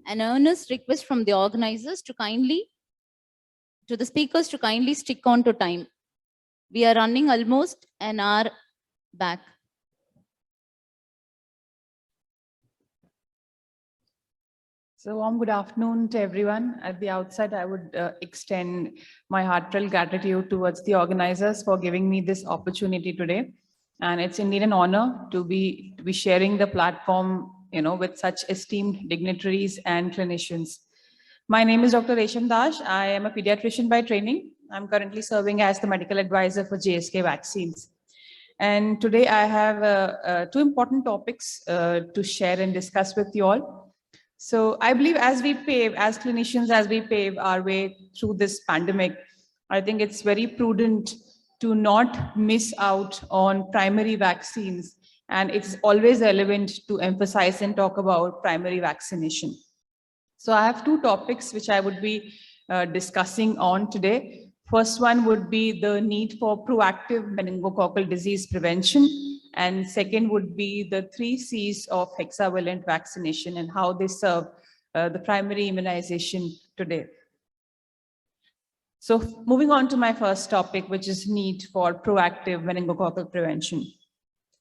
An earnest request from the organizers to the speakers to kindly stick on to time. We are running almost an hour back. So warm good afternoon to everyone. At the outset, I would extend my heartfelt gratitude towards the organizers for giving me this opportunity today. And it's indeed an honor to be sharing the platform, with such esteemed dignitaries and clinicians. My name is Dr. Resham. I am a pediatrician by training. I'm currently serving as the medical advisor for JSK Vaccines. And today I have two important topics to share and discuss with you all. So I believe as clinicians, as we pave our way through this pandemic, I think it's very prudent to not miss out on primary vaccines. And it's always relevant to emphasize and talk about primary vaccination. So I have two topics which I would be discussing on today. First one would be the need for proactive meningococcal disease prevention. And second would be the 3 C's of hexavalent vaccination and how they serve the primary immunization today. So moving on to my first topic, which is need for proactive meningococcal prevention.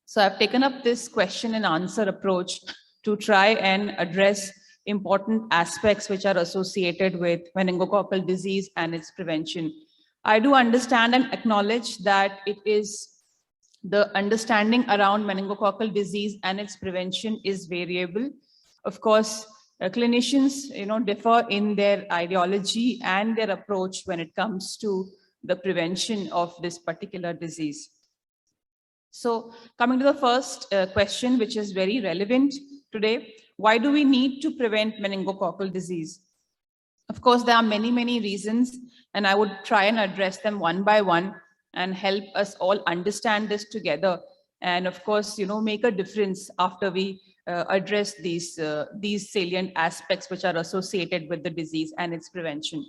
So I've taken up this question and answer approach to try and address important aspects which are associated with meningococcal disease and its prevention. I do understand and acknowledge that it is the understanding around meningococcal disease and its prevention is variable. Of course, clinicians, differ in their ideology and their approach when it comes to the prevention of this particular disease. So coming to the first question, which is very relevant today, why do we need to prevent meningococcal disease? Of course, there are many, many reasons, and I would try and address them one by one and help us all understand this together. And of course, make a difference after we address these salient aspects which are associated with the disease and its prevention.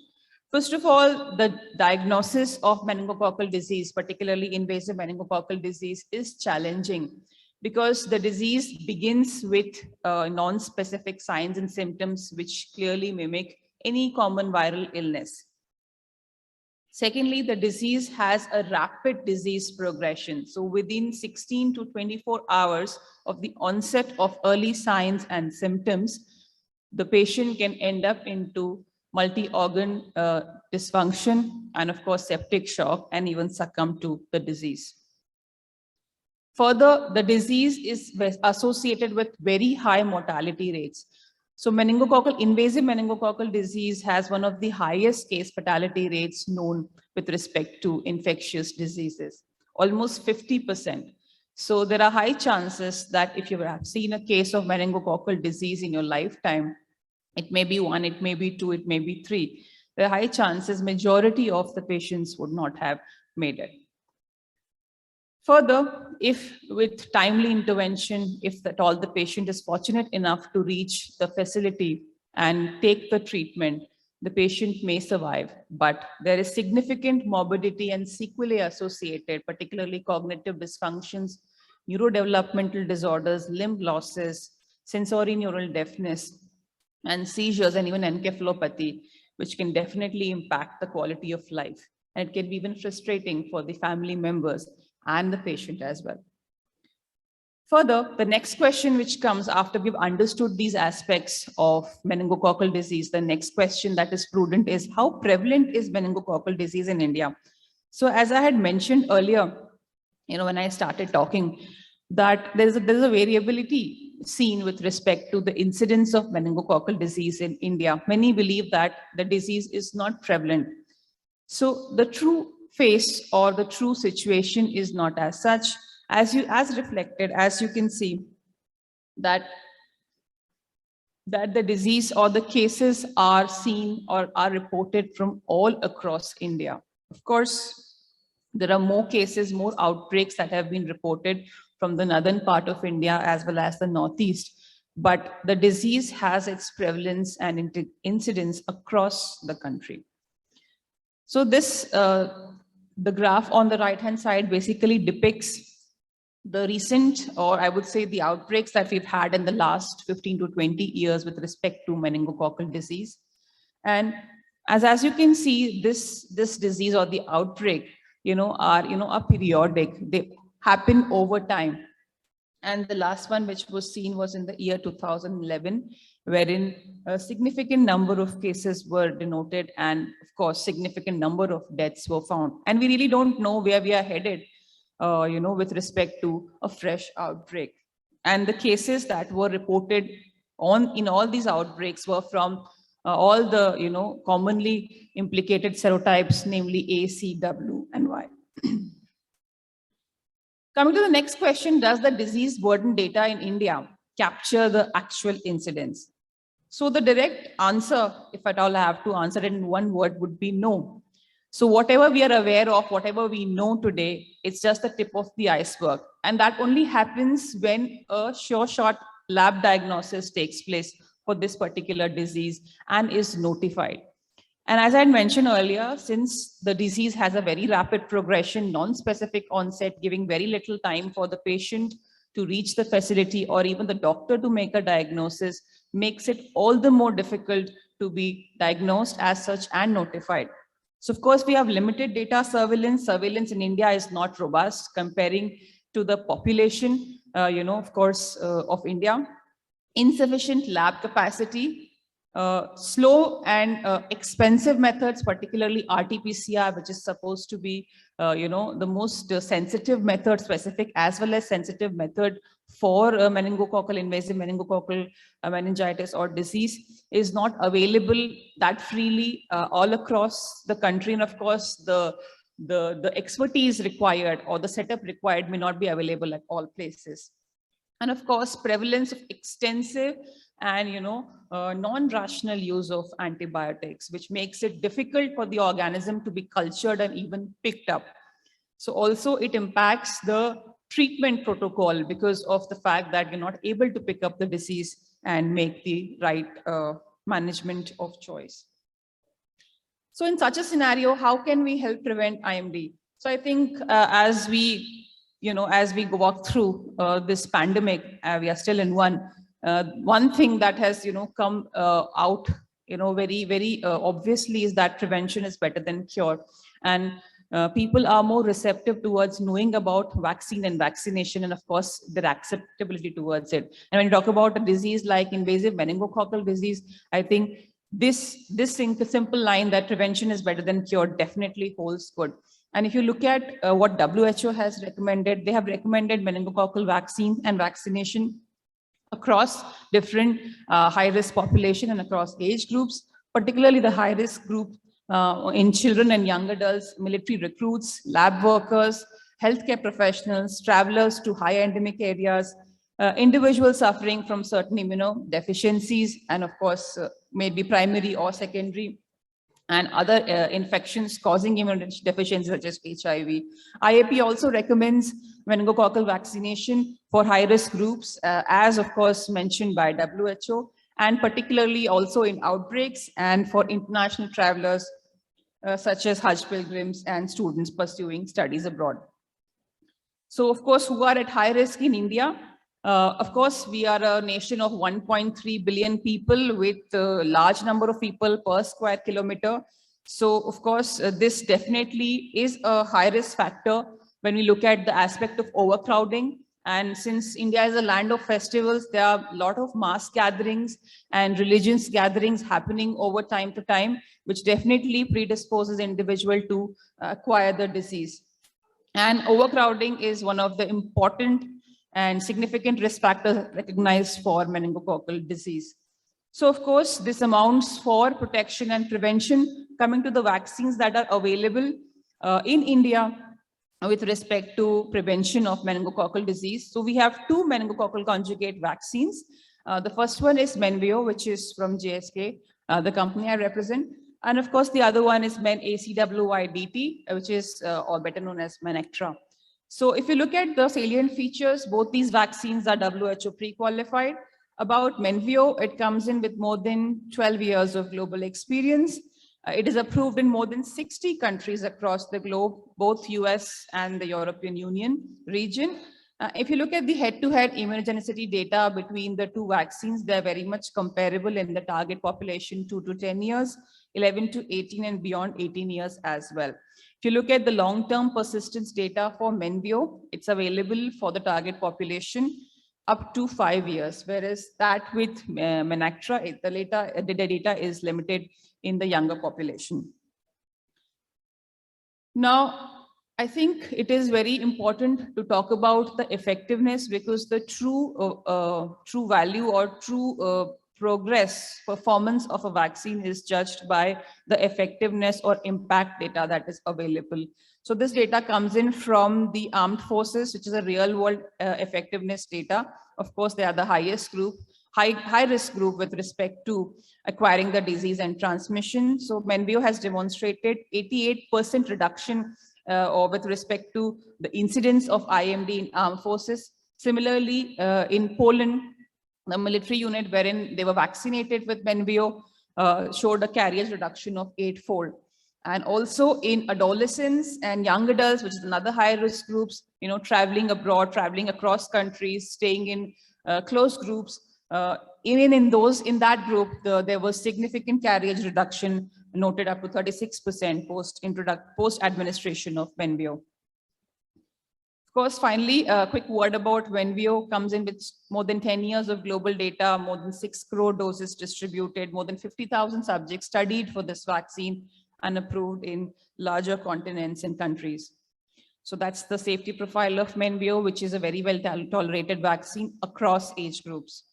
First of all, the diagnosis of meningococcal disease, particularly invasive meningococcal disease, is challenging because the disease begins with non-specific signs and symptoms which clearly mimic any common viral illness. Secondly, the disease has a rapid disease progression. So within 16 to 24 hours of the onset of early signs and symptoms, the patient can end up into multi-organ dysfunction and of course septic shock and even succumb to the disease. Further, the disease is associated with very high mortality rates. So invasive meningococcal disease has one of the highest case fatality rates known with respect to infectious diseases, almost 50%. So there are high chances that if you have seen a case of meningococcal disease in your lifetime, it may be 1, it may be 2, it may be 3. There are high chances majority of the patients would not have made it. Further, if with timely intervention, if at all the patient is fortunate enough to reach the facility and take the treatment, the patient may survive. But there is significant morbidity and sequelae associated, particularly cognitive dysfunctions, neurodevelopmental disorders, limb losses, sensorineural deafness, and seizures, and even encephalopathy, which can definitely impact the quality of life. And it can be even frustrating for the family members and the patient as well. Further, the next question which comes after we've understood these aspects of meningococcal disease, the next question that is prudent is how prevalent is meningococcal disease in India? So as I had mentioned earlier, when I started talking, that there's a variability seen with respect to the incidence of meningococcal disease in India. Many believe that the disease is not prevalent. So the true face or the true situation is not as such. As reflected, as you can see, that the disease or the cases are seen or are reported from all across India. Of course, there are more cases, more outbreaks that have been reported from the northern part of India as well as the northeast. But the disease has its prevalence and incidence across the country. So this, the graph on the right-hand side basically depicts the recent, or I would say the outbreaks that we've had in the last 15 to 20 years with respect to meningococcal disease. And as you can see, this disease or the outbreak, are periodic. They happen over time. And the last one which was seen was in the year 2011, wherein a significant number of cases were denoted, and of course, significant number of deaths were found. And we really don't know where we are headed, with respect to a fresh outbreak. And the cases that were reported in all these outbreaks were from all the, commonly implicated serotypes, namely A, C, W, and Y. Coming to the next question, does the disease burden data in India capture the actual incidence? So the direct answer, if at all I have to answer it in one word, would be no. So whatever we are aware of, whatever we know today, it's just the tip of the iceberg. And that only happens when a sure shot lab diagnosis takes place for this particular disease and is notified. And as I had mentioned earlier, since the disease has a very rapid progression, non-specific onset, giving very little time for the patient to reach the facility or even the doctor to make a diagnosis, makes it all the more difficult to be diagnosed as such and notified. So of course, we have limited data surveillance. Surveillance in India is not robust comparing to the population, of India. Insufficient lab capacity, slow and expensive methods, particularly RT-PCR, which is supposed to be, the most sensitive method, specific as well as sensitive method for meningococcal, invasive meningococcal meningitis or disease, is not available that freely all across the country. And of course, the expertise required or the setup required may not be available at all places. And of course, prevalence of extensive and non-rational use of antibiotics, which makes it difficult for the organism to be cultured and even picked up. So also it impacts the treatment protocol because of the fact that you're not able to pick up the disease and make the right management of choice. So in such a scenario, how can we help prevent IMD? So I think as we walk through this pandemic, we are still in one. One thing that has, come out, very, very obviously is that prevention is better than cure. And people are more receptive towards knowing about vaccine and vaccination, and of course, their acceptability towards it. And when you talk about a disease like invasive meningococcal disease, I think this simple line that prevention is better than cure definitely holds good. And if you look at what WHO has recommended, they have recommended meningococcal vaccine and vaccination across different high-risk population and across age groups, particularly the high-risk group in children and young adults, military recruits, lab workers, healthcare professionals, travelers to high endemic areas, individuals suffering from certain immunodeficiencies, and of course, maybe primary or secondary, and other infections causing immunodeficiency such as HIV. IAP also recommends meningococcal vaccination for high-risk groups, as of course mentioned by WHO, and particularly also in outbreaks and for international travelers such as Hajj pilgrims and students pursuing studies abroad. So of course, who are at high risk in India? Of course, we are a nation of 1.3 billion people with a large number of people per square kilometer. So of course, this definitely is a high risk factor when we look at the aspect of overcrowding. And since India is a land of festivals, there are a lot of mass gatherings and religious gatherings happening over time to time, which definitely predisposes individual to acquire the disease. And overcrowding is one of the important and significant risk factors recognized for meningococcal disease. So of course, this amounts for protection and prevention. Coming to the vaccines that are available in India with respect to prevention of meningococcal disease. So we have two meningococcal conjugate vaccines. The first one is Menveo, which is from GSK, the company I represent. And of course, the other one is ACWY-DT, which is or better known as Menectra. So if you look at the salient features, both these vaccines are WHO pre-qualified. About Menveo, it comes in with more than 12 years of global experience. It is approved in more than 60 countries across the globe, both US and the European Union region. If you look at the head-to-head immunogenicity data between the two vaccines, they're very much comparable in the target population 2 to 10 years, 11 to 18 and beyond 18 years as well. If you look at the long-term persistence data for Menveo, it's available for the target population up to 5 years, whereas that with Menactra, the data is limited in the younger population. Now, I think it is very important to talk about the effectiveness, because the true value or true performance of a vaccine is judged by the effectiveness or impact data that is available. So this data comes in from the armed forces, which is a real world effectiveness data. Of course, they are the highest group, high risk group with respect to acquiring the disease and transmission. So Menveo has demonstrated 88% reduction or with respect to the incidence of IMD in armed forces. Similarly, in Poland, the military unit wherein they were vaccinated with Menveo showed a carriage reduction of 8-fold. And also in adolescents and young adults, which is another high risk groups, traveling abroad, traveling across countries, staying in close groups, even in that group, there was significant carriage reduction noted up to 36% post administration of Menveo. Of course, finally, a quick word about Menveo comes in with more than 10 years of global data, more than 6 crore doses distributed, more than 50,000 subjects studied for this vaccine and approved in larger continents and countries. So that's the safety profile of Menveo, which is a very well tolerated vaccine across age groups.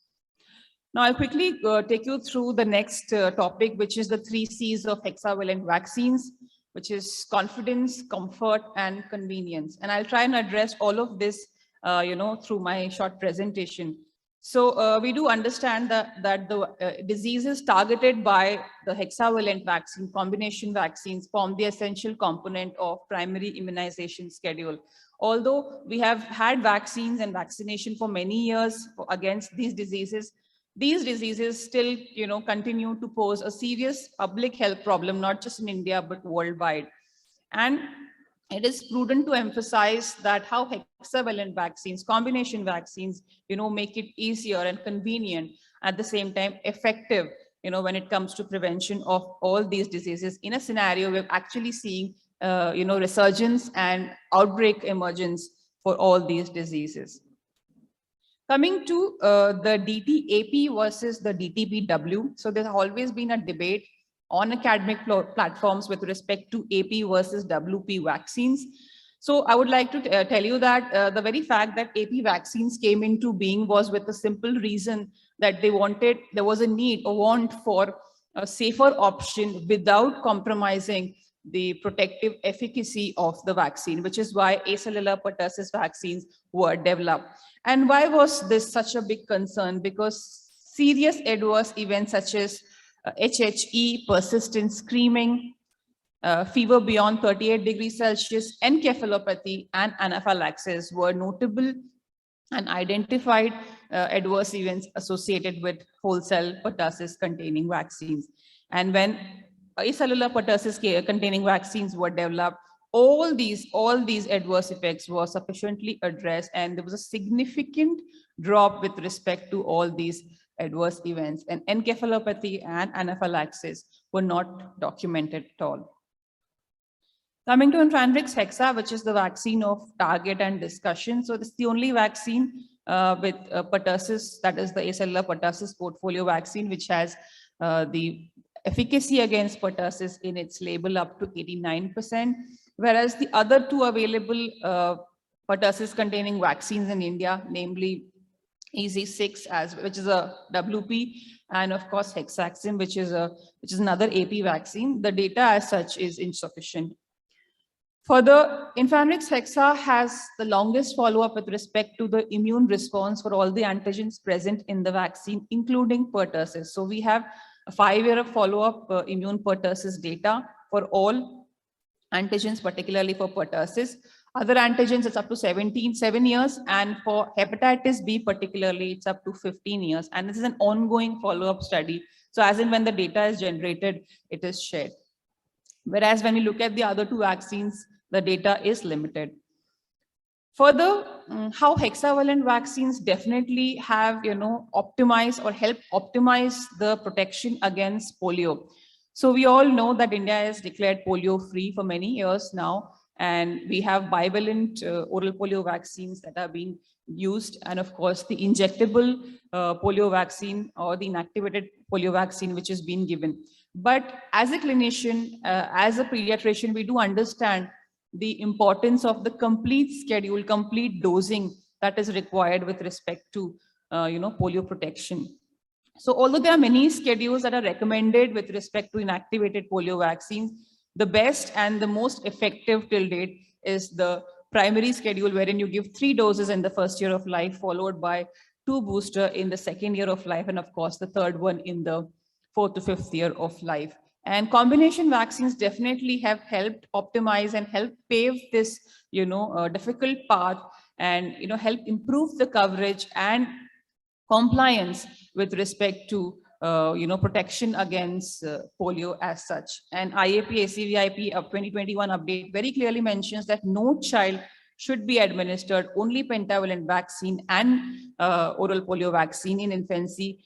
Now, I'll quickly take you through the next topic, which is the 3 C's of hexavalent vaccines, which is confidence, comfort, and convenience. And I'll try and address all of this, through my short presentation. So we do understand that the diseases targeted by the hexavalent vaccine, combination vaccines, form the essential component of primary immunization schedule. Although we have had vaccines and vaccination for many years against these diseases still, continue to pose a serious public health problem, not just in India, but worldwide. And it is prudent to emphasize that how hexavalent vaccines, combination vaccines, make it easier and convenient, at the same time effective, when it comes to prevention of all these diseases in a scenario we're actually seeing, resurgence and outbreak emergence for all these diseases. Coming to the DTAP versus the DTPW. So there's always been a debate on academic platforms with respect to AP versus WP vaccines. So I would like to tell you that the very fact that AP vaccines came into being was with the simple reason that there was a need, a want for a safer option without compromising the protective efficacy of the vaccine, which is why acellular pertussis vaccines were developed. And why was this such a big concern? Because serious adverse events such as HHE, persistent screaming, fever beyond 38 degrees Celsius, encephalopathy, and anaphylaxis were notable and identified adverse events associated with whole cell pertussis containing vaccines. And when acellular pertussis containing vaccines were developed, all these adverse effects were sufficiently addressed, and there was a significant drop with respect to all these adverse events, and encephalopathy and anaphylaxis were not documented at all. Coming to Influenza Hexa, which is the vaccine of target and discussion. So this is the only vaccine with pertussis, that is the acellular pertussis portfolio vaccine, which has the efficacy against pertussis in its label up to 89%, whereas the other two available pertussis containing vaccines in India, namely EZ6, which is a WP, and of course Hexaxim, which is another AP vaccine, the data as such is insufficient. Further, Influenza Hexa has the longest follow-up with respect to the immune response for all the antigens present in the vaccine, including pertussis. So we have a 5-year follow-up immune pertussis data for all antigens, particularly for pertussis. Other antigens, it's up to 7 years. And for hepatitis B particularly, it's up to 15 years. And this is an ongoing follow-up study. So as in when the data is generated, it is shared. Whereas when you look at the other two vaccines, the data is limited. Further, how hexavalent vaccines definitely have, optimized or help optimize the protection against polio. So we all know that India has declared polio free for many years now, and we have bivalent oral polio vaccines that are being used, and of course the injectable polio vaccine or the inactivated polio vaccine which is being given. But as a clinician, as a pediatrician, we do understand the importance of the complete schedule, complete dosing that is required with respect to polio protection. So although there are many schedules that are recommended with respect to inactivated polio vaccines, the best and the most effective till date is the primary schedule, wherein you give 3 doses in the first year of life, followed by 2 booster in the second year of life, and of course the third one in the 4th to 5th year of life. And combination vaccines definitely have helped optimize and help pave this, difficult path, and help improve the coverage and compliance with respect to protection against polio as such. And IAP ACVIP of 2021 update very clearly mentions that no child should be administered only pentavalent vaccine and oral polio vaccine in infancy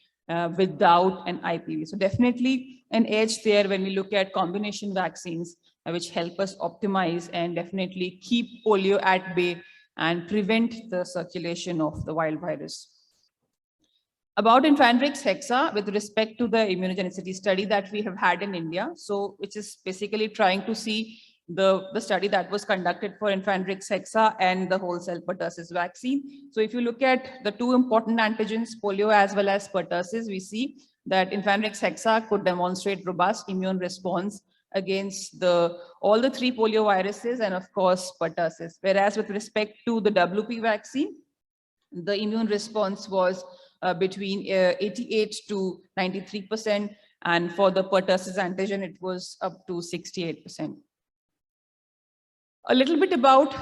without an IPV. So definitely an edge there when we look at combination vaccines, which help us optimize and definitely keep polio at bay and prevent the circulation of the wild virus. About Infandrix hexa with respect to the immunogenicity study that we have had in India, so which is basically trying to see the study that was conducted for Infandrix hexa and the whole cell pertussis vaccine. So if you look at the two important antigens, polio as well as pertussis, we see that Infandrix hexa could demonstrate robust immune response against all the 3 polio viruses and of course pertussis. Whereas with respect to the WP vaccine, the immune response was between 88 to 93%, and for the pertussis antigen, it was up to 68%. A little bit about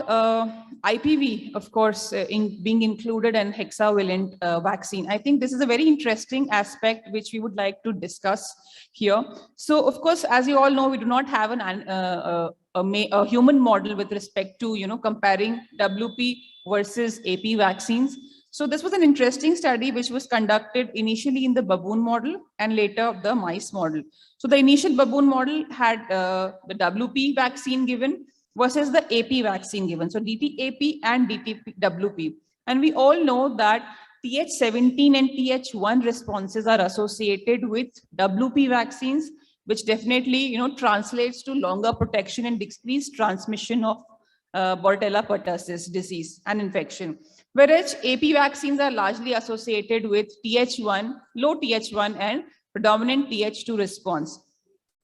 IPV, of course, being included in hexavalent vaccine. I think this is a very interesting aspect which we would like to discuss here. So, of course, as you all know, we do not have a human model with respect to comparing WP versus AP vaccines. So this was an interesting study which was conducted initially in the baboon model and later the mice model. So the initial baboon model had the WP vaccine given versus the AP vaccine given. So DTAP and DTWP. And we all know that TH17 and TH1 responses are associated with WP vaccines, which definitely translates to longer protection and decreased transmission of Bordetella pertussis disease and infection. Whereas AP vaccines are largely associated with TH1, low TH1 and predominant TH2 response.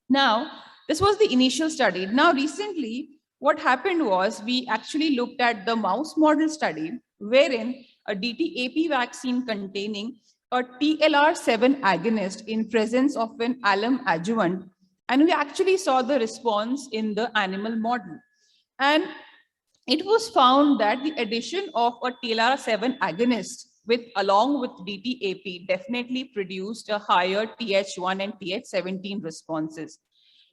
Now, this was the initial study. Now, recently, what happened was we actually looked at the mouse model study wherein a DTAP vaccine containing a TLR7 agonist in presence of an alum adjuvant, and we actually saw the response in the animal model. And it was found that the addition of a TLR7 agonist along with DTAP definitely produced a higher TH1 and TH17 responses.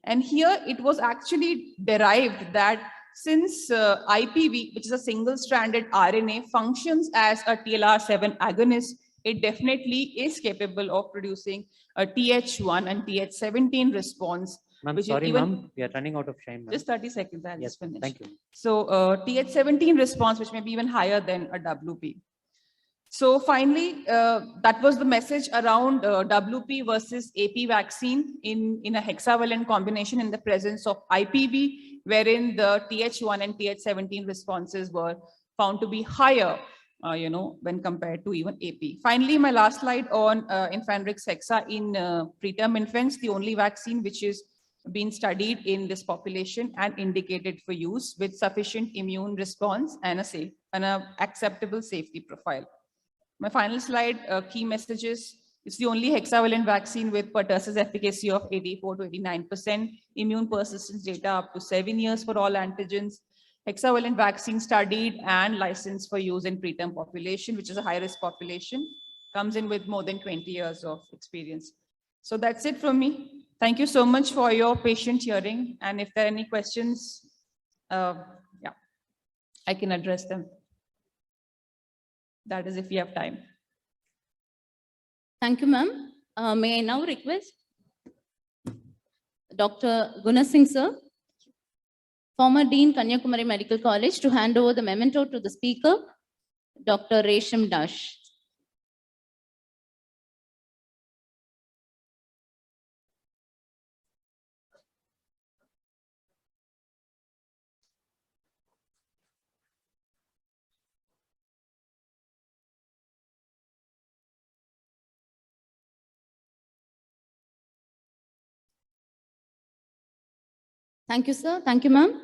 And here it was actually derived that since IPV, which is a single-stranded RNA, functions as a TLR7 agonist, it definitely is capable of producing a TH1 and TH17 response. Ma'am, sorry, ma'am, we are running out of time. Just 30 seconds, I'll yes, just finish. thank you. So TH17 response, which may be even higher than a WP. So finally, that was the message around WP versus AP vaccine in a hexavalent combination in the presence of IPV, wherein the TH1 and TH17 responses were found to be higher, when compared to even AP. Finally, my last slide on Infandrix hexa in preterm infants, the only vaccine which is been studied in this population and indicated for use with sufficient immune response and an acceptable safety profile. My final slide, key messages. It's the only hexavalent vaccine with pertussis efficacy of 84 to 89%, immune persistence data up to 7 years for all antigens, hexavalent vaccine studied and licensed for use in preterm population, which is a high-risk population, comes in with more than 20 years of experience. So that's it from me. Thank you so much for your patient hearing. And if there are any questions, I can address them. That is if we have time. Thank you, ma'am. May I now request Dr. Gunasingh, sir, former Dean, Kanyakumari Medical College, to hand over the memento to the speaker, Dr. Resham Dash. Thank you, sir. Thank you, ma'am.